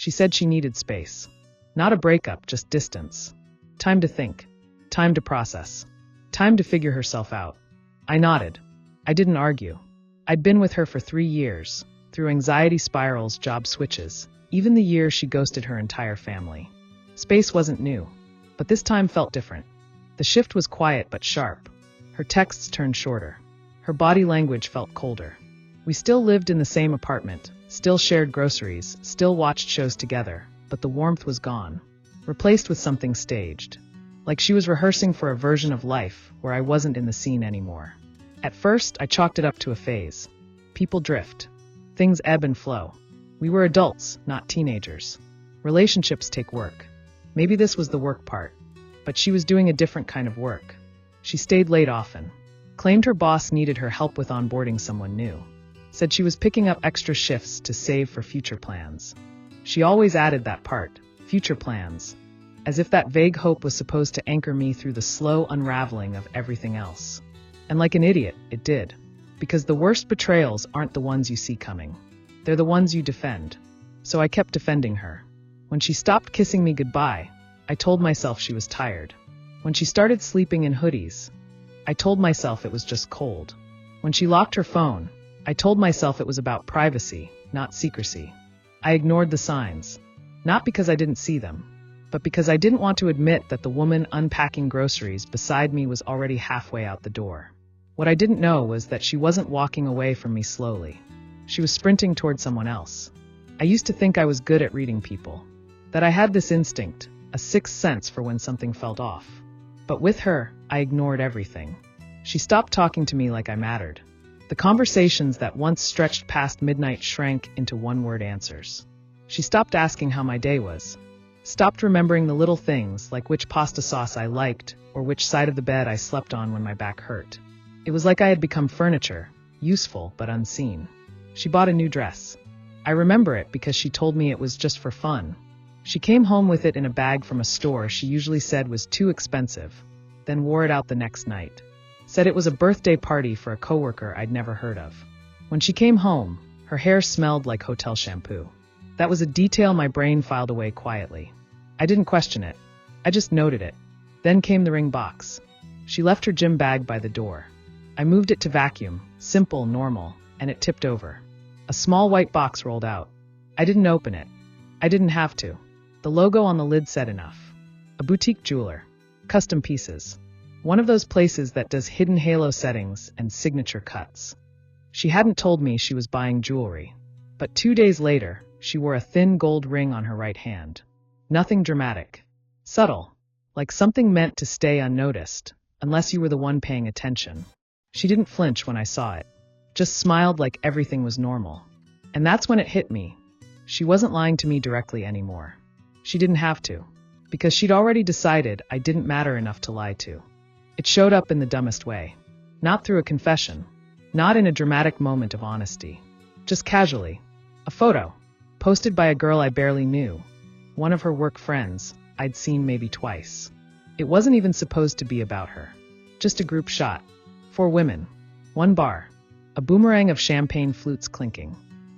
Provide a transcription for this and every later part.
She said she needed space. Not a breakup, just distance. Time to think. Time to process. Time to figure herself out. I nodded. I didn't argue. I'd been with her for 3 years, through anxiety spirals, job switches, even the year she ghosted her entire family. Space wasn't new, but this time felt different. The shift was quiet but sharp. Her texts turned shorter. Her body language felt colder. We still lived in the same apartment, still shared groceries, still watched shows together, but the warmth was gone, replaced with something staged. Like she was rehearsing for a version of life where I wasn't in the scene anymore. At first, I chalked it up to a phase. People drift. Things ebb and flow. We were adults, not teenagers. Relationships take work. Maybe this was the work part. But she was doing a different kind of work. She stayed late often. Claimed her boss needed her help with onboarding someone new. Said she was picking up extra shifts to save for future plans. She always added that part, future plans, as if that vague hope was supposed to anchor me through the slow unraveling of everything else. And like an idiot, it did. Because the worst betrayals aren't the ones you see coming. They're the ones you defend. So I kept defending her. When she stopped kissing me goodbye, I told myself she was tired. When she started sleeping in hoodies, I told myself it was just cold. When she locked her phone, I told myself it was about privacy, not secrecy. I ignored the signs. Not because I didn't see them, but because I didn't want to admit that the woman unpacking groceries beside me was already halfway out the door. What I didn't know was that she wasn't walking away from me slowly. She was sprinting toward someone else. I used to think I was good at reading people, that I had this instinct, a sixth sense for when something felt off. But with her, I ignored everything. She stopped talking to me like I mattered. The conversations that once stretched past midnight shrank into one-word answers. She stopped asking how my day was. Stopped remembering the little things like which pasta sauce I liked or which side of the bed I slept on when my back hurt. It was like I had become furniture, useful but unseen. She bought a new dress. I remember it because she told me it was just for fun. She came home with it in a bag from a store she usually said was too expensive, then wore it out the next night. Said it was a birthday party for a coworker I'd never heard of. When she came home, her hair smelled like hotel shampoo. That was a detail my brain filed away quietly. I didn't question it. I just noted it. Then came the ring box. She left her gym bag by the door. I moved it to vacuum, simple, normal, and it tipped over. A small white box rolled out. I didn't open it. I didn't have to. The logo on the lid said enough. A boutique jeweler. Custom pieces. One of those places that does hidden halo settings and signature cuts. She hadn't told me she was buying jewelry. But 2 days later, she wore a thin gold ring on her right hand. Nothing dramatic. Subtle. Like something meant to stay unnoticed, unless you were the one paying attention. She didn't flinch when I saw it. Just smiled like everything was normal. And that's when it hit me. She wasn't lying to me directly anymore. She didn't have to. Because she'd already decided I didn't matter enough to lie to. It showed up in the dumbest way. Not through a confession. Not in a dramatic moment of honesty. Just casually. A photo. Posted by a girl I barely knew. One of her work friends I'd seen maybe twice. It wasn't even supposed to be about her. Just a group shot. 4 women. 1 bar. A boomerang of champagne flutes clinking.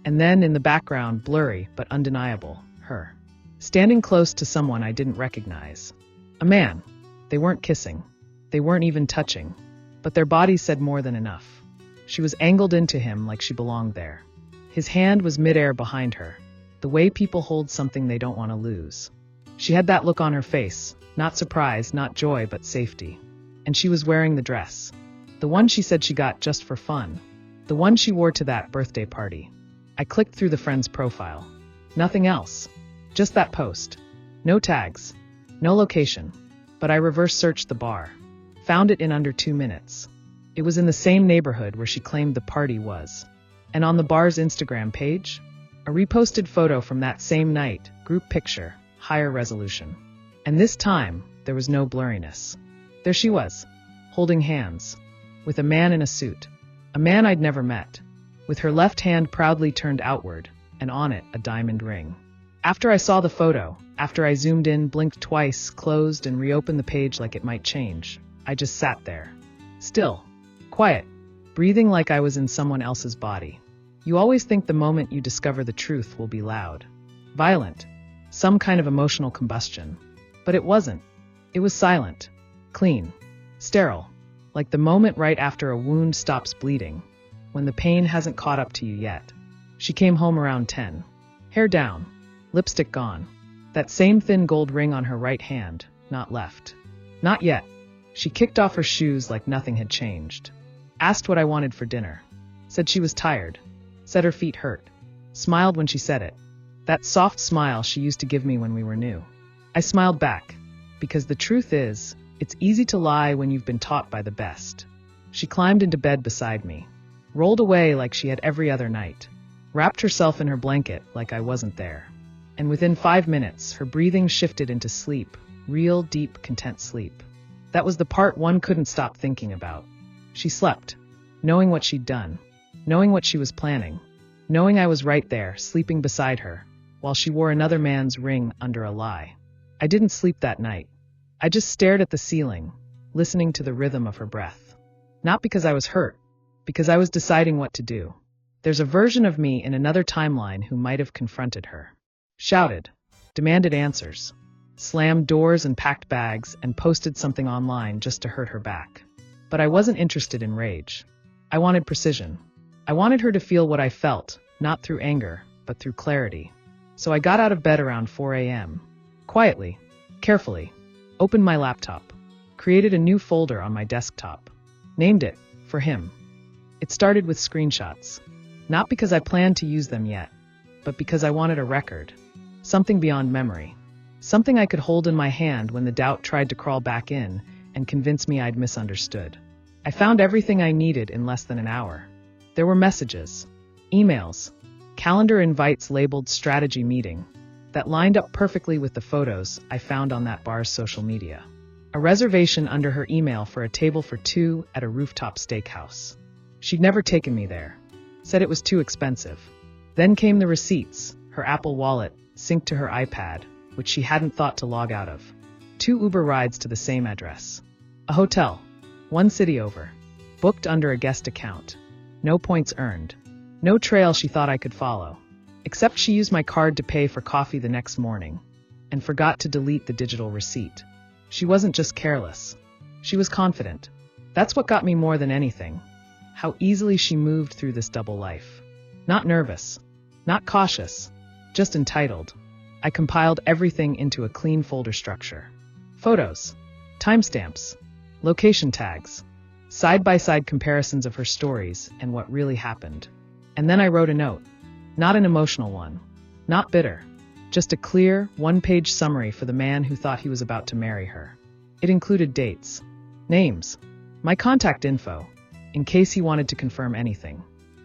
And then in the background, blurry but undeniable, her. Standing close to someone I didn't recognize. A man. They weren't kissing. They weren't even touching. But their bodies said more than enough. She was angled into him like she belonged there. His hand was midair behind her. The way people hold something they don't want to lose. She had that look on her face. Not surprise, not joy, but safety. And she was wearing the dress. The one she said she got just for fun. The one she wore to that birthday party. I clicked through the friend's profile. Nothing else. Just that post. No tags. No location. But I reverse searched the bar. Found it in under 2 minutes. It was in the same neighborhood where she claimed the party was. And on the bar's Instagram page, a reposted photo from that same night, group picture, higher resolution. And this time, there was no blurriness. There she was, holding hands, with a man in a suit. A man I'd never met, with her left hand proudly turned outward, and on it a diamond ring. After I saw the photo, after I zoomed in, blinked twice, closed and reopened the page like it might change, I just sat there. Still. Quiet. Breathing like I was in someone else's body. You always think the moment you discover the truth will be loud. Violent. some kind of emotional combustion. But it wasn't. It was silent, clean, sterile, like the moment right after a wound stops bleeding, when the pain hasn't caught up to you yet. She came home around 10. Hair down, lipstick gone, that same thin gold ring on her right hand, not left. Not yet. She kicked off her shoes like nothing had changed. Asked what I wanted for dinner. Said she was tired. Said her feet hurt. Smiled when she said it. That soft smile she used to give me when we were new. I smiled back, because the truth is, it's easy to lie when you've been taught by the best. She climbed into bed beside me, rolled away like she had every other night, wrapped herself in her blanket like I wasn't there. And within 5 minutes, her breathing shifted into sleep, real, deep, content sleep. That was the part one couldn't stop thinking about. She slept, knowing what she'd done, knowing what she was planning, knowing I was right there, sleeping beside her, while she wore another man's ring under a lie. I didn't sleep that night. I just stared at the ceiling, listening to the rhythm of her breath. Not because I was hurt, because I was deciding what to do. There's a version of me in another timeline who might have confronted her. Shouted, demanded answers, slammed doors and packed bags and posted something online just to hurt her back. But I wasn't interested in rage. I wanted precision. I wanted her to feel what I felt, not through anger, but through clarity. So I got out of bed around 4 a.m. Quietly, carefully, opened my laptop, created a new folder on my desktop, named it, for him. It started with screenshots, not because I planned to use them yet, but because I wanted a record, something beyond memory, something I could hold in my hand when the doubt tried to crawl back in and convince me I'd misunderstood. I found everything I needed in less than an hour. There were messages, emails, calendar invites labeled strategy meeting, that lined up perfectly with the photos I found on that bar's social media. A reservation under her email for a table for two at a rooftop steakhouse. She'd never taken me there. Said it was too expensive. Then came the receipts, her Apple Wallet, synced to her iPad, which she hadn't thought to log out of. 2 Uber rides to the same address. A hotel, 1 city over. Booked under a guest account. No points earned. No trail she thought I could follow. Except she used my card to pay for coffee the next morning, and forgot to delete the digital receipt. She wasn't just careless. She was confident. That's what got me more than anything. How easily she moved through this double life. Not nervous. Not cautious. Just entitled. I compiled everything into a clean folder structure. Photos. Timestamps. Location tags. Side-by-side comparisons of her stories and what really happened. And then I wrote a note. Not an emotional one. Not bitter. Just a clear, 1-page summary for the man who thought he was about to marry her. It included dates, names, my contact info, in case he wanted to confirm anything.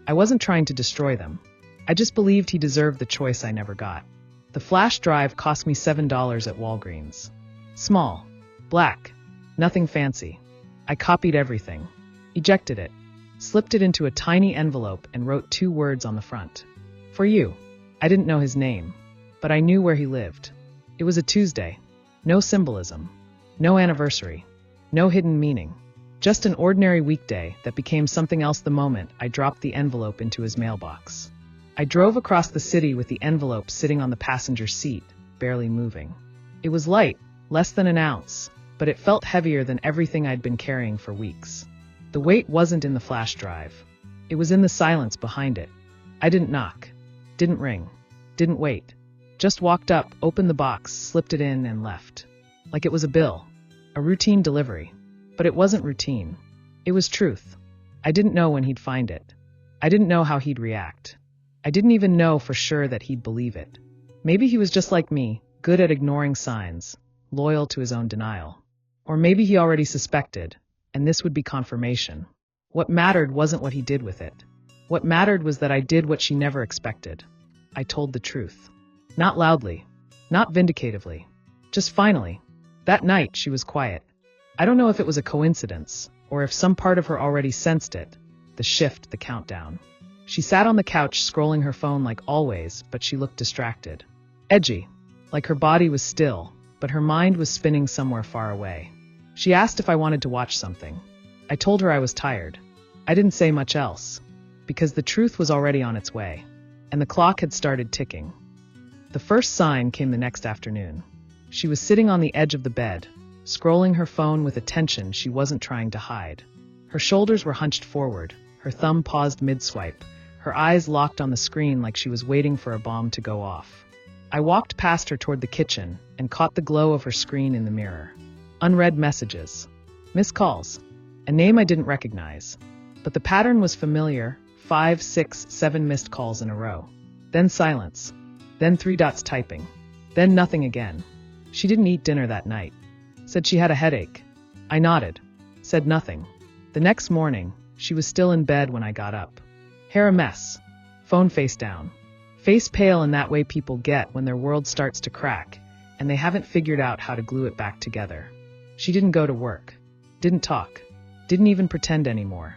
I wasn't trying to destroy them. I just believed he deserved the choice I never got. The flash drive cost me $7 at Walgreens. Small. Black. Nothing fancy. I copied everything. Ejected it. Slipped it into a tiny envelope and wrote 2 words on the front. For you. I didn't know his name, but I knew where he lived. It was a Tuesday. No symbolism. No anniversary. No hidden meaning. Just an ordinary weekday that became something else the moment I dropped the envelope into his mailbox. I drove across the city with the envelope sitting on the passenger seat, barely moving. It was light, less than an ounce, but it felt heavier than everything I'd been carrying for weeks. The weight wasn't in the flash drive. It was in the silence behind it. I didn't knock. Didn't ring. Didn't wait. Just walked up, opened the box, slipped it in, and left. Like it was a bill. A routine delivery. But it wasn't routine. It was truth. I didn't know when he'd find it. I didn't know how he'd react. I didn't even know for sure that he'd believe it. Maybe he was just like me, good at ignoring signs, loyal to his own denial. Or maybe he already suspected, and this would be confirmation. What mattered wasn't what he did with it. What mattered was that I did what she never expected. I told the truth. Not loudly. Not vindicatively. Just finally. That night, she was quiet. I don't know if it was a coincidence, or if some part of her already sensed it. The shift, the countdown. She sat on the couch scrolling her phone like always, but she looked distracted. Edgy. Like her body was still, but her mind was spinning somewhere far away. She asked if I wanted to watch something. I told her I was tired. I didn't say much else. Because the truth was already on its way, and the clock had started ticking. The first sign came the next afternoon. She was sitting on the edge of the bed, scrolling her phone with a tension she wasn't trying to hide. Her shoulders were hunched forward, her thumb paused mid-swipe, her eyes locked on the screen like she was waiting for a bomb to go off. I walked past her toward the kitchen and caught the glow of her screen in the mirror. Unread messages. Missed calls. A name I didn't recognize. But the pattern was familiar: 5, 6, 7 missed calls in a row. Then silence. Then 3 dots typing. Then nothing again. She didn't eat dinner that night. Said she had a headache. I nodded. Said nothing. The next morning, she was still in bed when I got up. Hair a mess. Phone face down. Face pale in that way people get when their world starts to crack, and they haven't figured out how to glue it back together. She didn't go to work. Didn't talk. Didn't even pretend anymore.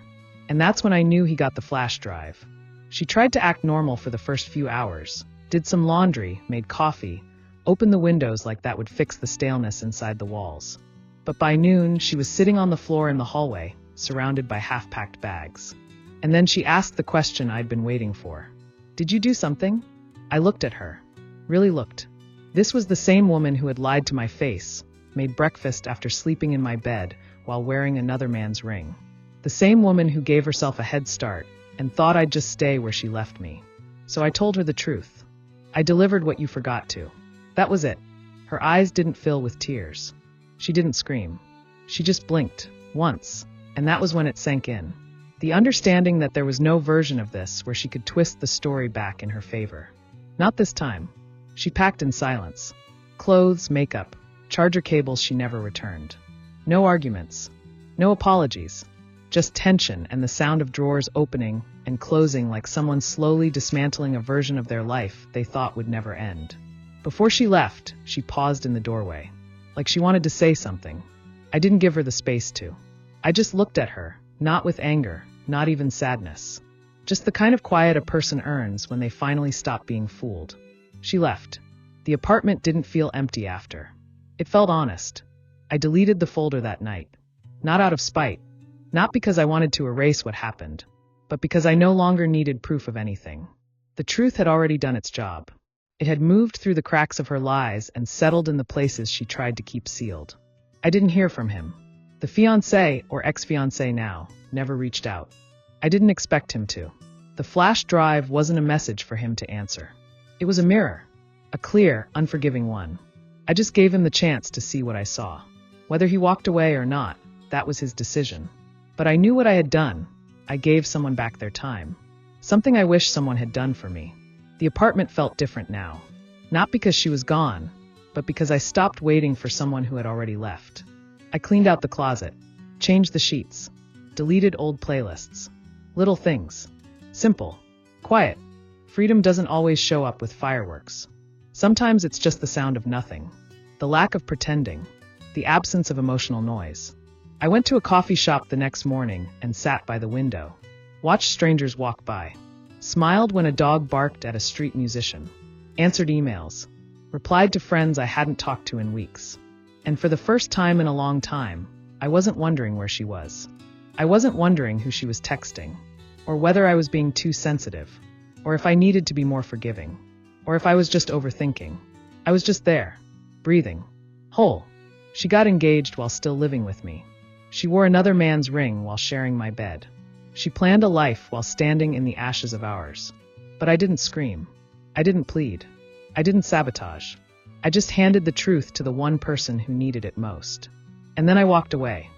And that's when I knew he got the flash drive. She tried to act normal for the first few hours, did some laundry, made coffee, opened the windows like that would fix the staleness inside the walls. But by noon, she was sitting on the floor in the hallway, surrounded by half-packed bags. And then she asked the question I'd been waiting for. Did you do something? I looked at her. Really looked. This was the same woman who had lied to my face, made breakfast after sleeping in my bed while wearing another man's ring. The same woman who gave herself a head start and thought I'd just stay where she left me. So I told her the truth. I delivered what you forgot to. That was it. Her eyes didn't fill with tears. She didn't scream. She just blinked, once, and that was when it sank in. The understanding that there was no version of this where she could twist the story back in her favor. Not this time. She packed in silence. Clothes, makeup, charger cables she never returned. No arguments. No apologies. Just tension and the sound of drawers opening and closing like someone slowly dismantling a version of their life they thought would never end. Before she left, she paused in the doorway, like she wanted to say something. I didn't give her the space to. I just looked at her, not with anger, not even sadness. Just the kind of quiet a person earns when they finally stop being fooled. She left. The apartment didn't feel empty after. It felt honest. I deleted the folder that night. Not out of spite. Not because I wanted to erase what happened, but because I no longer needed proof of anything. The truth had already done its job. It had moved through the cracks of her lies and settled in the places she tried to keep sealed. I didn't hear from him. The fiancé, or ex-fiancé now, never reached out. I didn't expect him to. The flash drive wasn't a message for him to answer. It was a mirror. A clear, unforgiving one. I just gave him the chance to see what I saw. Whether he walked away or not, that was his decision. But I knew what I had done. I gave someone back their time. Something I wish someone had done for me. The apartment felt different now. Not because she was gone, but because I stopped waiting for someone who had already left. I cleaned out the closet, changed the sheets, deleted old playlists. Little things. Simple. Quiet. Freedom doesn't always show up with fireworks. Sometimes it's just the sound of nothing. The lack of pretending. The absence of emotional noise. I went to a coffee shop the next morning and sat by the window. Watched strangers walk by. Smiled when a dog barked at a street musician. Answered emails. Replied to friends I hadn't talked to in weeks. And for the first time in a long time, I wasn't wondering where she was. I wasn't wondering who she was texting, or whether I was being too sensitive, or if I needed to be more forgiving, or if I was just overthinking. I was just there, breathing, whole. She got engaged while still living with me. She wore another man's ring while sharing my bed. She planned a life while standing in the ashes of ours. But I didn't scream. I didn't plead. I didn't sabotage. I just handed the truth to the one person who needed it most. And then I walked away.